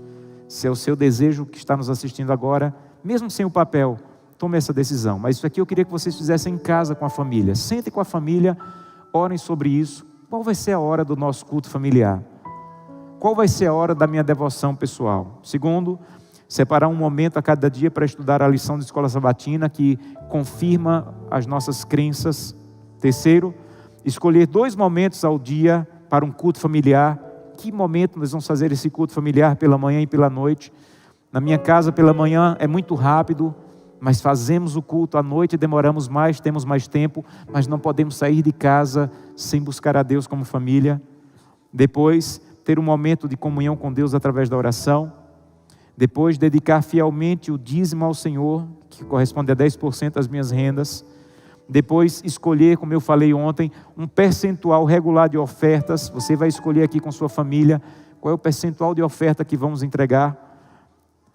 Se é o seu desejo que está nos assistindo agora, mesmo sem o papel, tome essa decisão. Mas isso aqui eu queria que vocês fizessem em casa com a família. Sentem com a família, orem sobre isso. Qual vai ser a hora do nosso culto familiar? qual vai ser a hora da minha devoção pessoal. Segundo, separar um momento a cada dia para estudar a lição de escola sabatina que confirma as nossas crenças. Terceiro, escolher 2 momentos ao dia para um culto familiar. Que momento nós vamos fazer esse culto familiar, pela manhã e pela noite? Na minha casa, pela manhã é muito rápido, mas fazemos o culto à noite, demoramos mais, temos mais tempo, mas não podemos sair de casa sem buscar a Deus como família. Depois, ter um momento de comunhão com Deus através da oração. Depois, dedicar fielmente o dízimo ao Senhor, que corresponde a 10% das minhas rendas. Depois, escolher, como eu falei ontem, um percentual regular de ofertas. Você vai escolher aqui com sua família qual é o percentual de oferta que vamos entregar.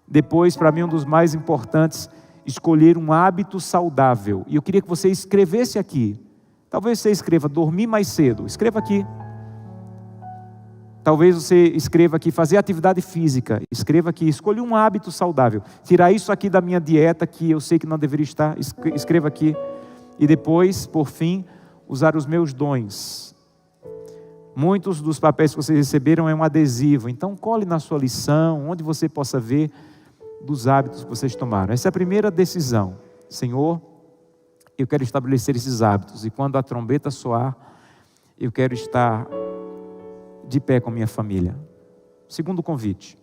Depois, para mim, um dos mais importantes, escolher um hábito saudável. E eu queria que você escrevesse aqui. Talvez você escreva dormir mais cedo. Escreva aqui. Talvez você escreva aqui fazer atividade física. Escreva aqui, escolha um hábito saudável. Tirar isso aqui da minha dieta, que eu sei que não deveria estar. Escreva aqui. E depois, por fim, usar os meus dons. Muitos dos papéis que vocês receberam é um adesivo. Então cole na sua lição, onde você possa ver dos hábitos que vocês tomaram. Essa é a primeira decisão. Senhor, eu quero estabelecer esses hábitos. E quando a trombeta soar, eu quero estar de pé com minha família. Segundo convite.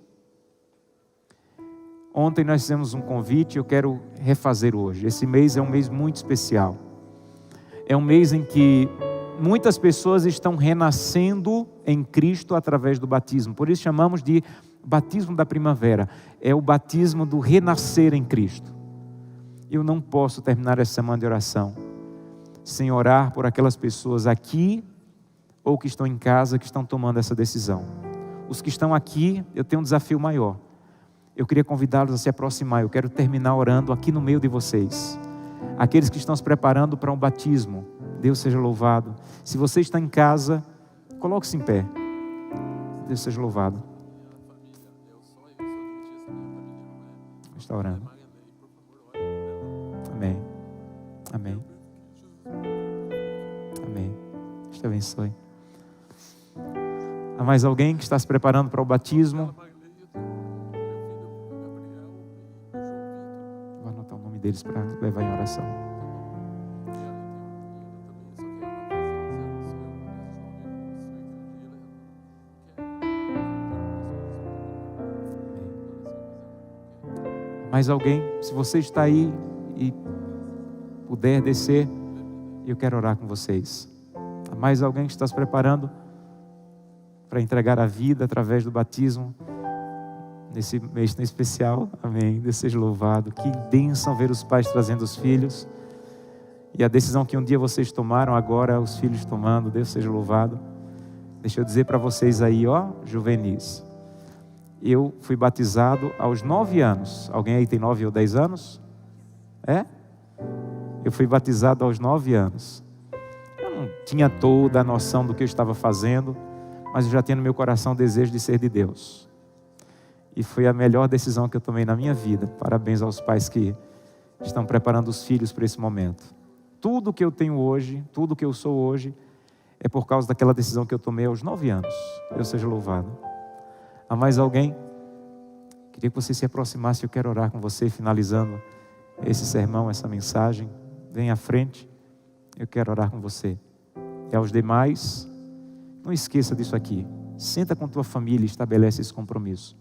Ontem nós fizemos um convite, eu quero refazer hoje. Esse mês é um mês muito especial. É um mês em que muitas pessoas estão renascendo em Cristo através do batismo. Por isso chamamos de batismo da primavera. É o batismo do renascer em Cristo. Eu não posso terminar essa semana de oração sem orar por aquelas pessoas aqui ou que estão em casa, que estão tomando essa decisão. Os que estão aqui, eu tenho um desafio maior. Eu queria convidá-los a se aproximar. Eu quero terminar orando aqui no meio de vocês. Aqueles que estão se preparando para um batismo, Deus seja louvado. Se você está em casa, coloque-se em pé. Deus seja louvado. Está orando. Amém. Amém. Amém. Deus te abençoe. Há mais alguém que está se preparando para o batismo? Vou anotar o nome deles para levar em oração. Mais alguém? Se você está aí e puder descer, eu quero orar com vocês. Há mais alguém que está se preparando para entregar a vida através do batismo nesse mês tão especial? Amém. Deus seja louvado. Que bênção ver os pais trazendo os filhos. E a decisão que um dia vocês tomaram, agora os filhos tomando. Deus seja louvado. Deixa eu dizer para vocês aí, ó, juvenis. Eu fui batizado aos 9 anos. Alguém aí tem 9 ou 10 anos? É? Eu fui batizado aos 9 anos. Eu não tinha toda a noção do que eu estava fazendo, mas eu já tinha no meu coração o desejo de ser de Deus. E foi a melhor decisão que eu tomei na minha vida. Parabéns aos pais que estão preparando os filhos para esse momento. Tudo que eu tenho hoje, tudo que eu sou hoje, é por causa daquela decisão que eu tomei aos 9 anos. Deus seja louvado. Há mais alguém? Queria que você se aproximasse, eu quero orar com você, finalizando esse sermão, essa mensagem. Vem à frente, eu quero orar com você. E aos demais, não esqueça disso aqui. Senta com tua família e estabelece esse compromisso.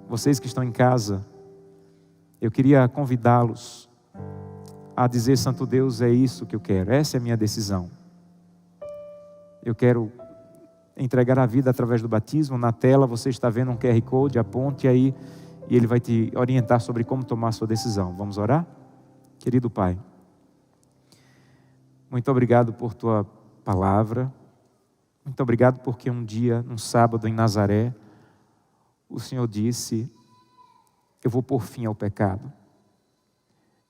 Vocês que estão em casa, eu queria convidá-los a dizer: Santo Deus, é isso que eu quero, essa é a minha decisão. Eu quero entregar a vida através do batismo. Na tela você está vendo um QR Code, aponte aí e ele vai te orientar sobre como tomar a sua decisão. Vamos orar? Querido Pai, muito obrigado por tua palavra. Muito obrigado porque um dia, num sábado em Nazaré, o Senhor disse: eu vou pôr fim ao pecado.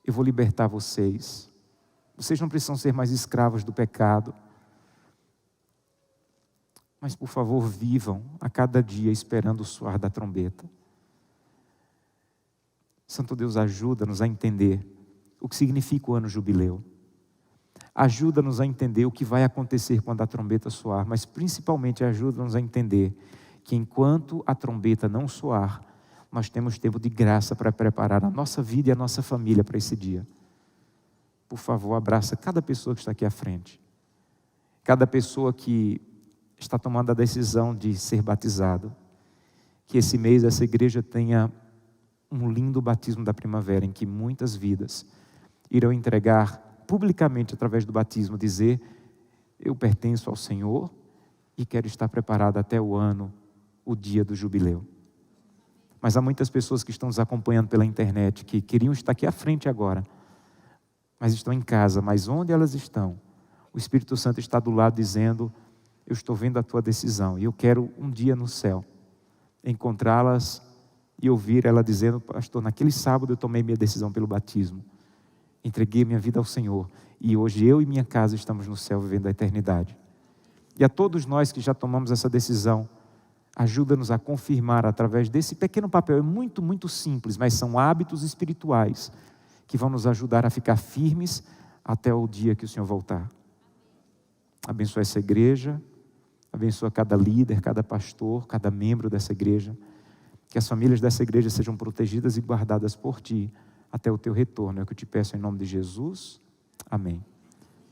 Eu vou libertar vocês. Vocês não precisam ser mais escravos do pecado. Mas, por favor, vivam a cada dia esperando o soar da trombeta. Santo Deus, ajuda-nos a entender o que significa o ano jubileu. Ajuda-nos a entender o que vai acontecer quando a trombeta soar, mas principalmente ajuda-nos a entender que enquanto a trombeta não soar, nós temos tempo de graça para preparar a nossa vida e a nossa família para esse dia. Por favor, abraça cada pessoa que está aqui à frente. Cada pessoa que está tomando a decisão de ser batizado. Que esse mês essa igreja tenha um lindo batismo da primavera, em que muitas vidas irão entregar publicamente através do batismo, dizer: eu pertenço ao Senhor e quero estar preparado até o ano, o dia do jubileu. Mas há muitas pessoas que estão nos acompanhando pela internet, que queriam estar aqui à frente agora, mas estão em casa. Mas onde elas estão, o Espírito Santo está do lado dizendo: eu estou vendo a tua decisão e eu quero um dia no céu encontrá-las e ouvir ela dizendo: pastor, naquele sábado eu tomei minha decisão pelo batismo, entreguei minha vida ao Senhor e hoje eu e minha casa estamos no céu vivendo a eternidade. E a todos nós que já tomamos essa decisão, ajuda-nos a confirmar através desse pequeno papel. É muito, muito simples, mas são hábitos espirituais que vão nos ajudar a ficar firmes até o dia que o Senhor voltar. Abençoa essa igreja, abençoa cada líder, cada pastor, cada membro dessa igreja. Que as famílias dessa igreja sejam protegidas e guardadas por Ti até o Teu retorno. É o que eu te peço em nome de Jesus. Amém.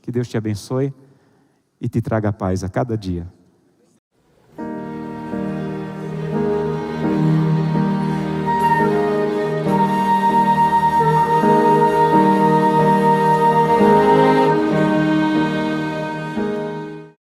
Que Deus te abençoe e te traga paz a cada dia.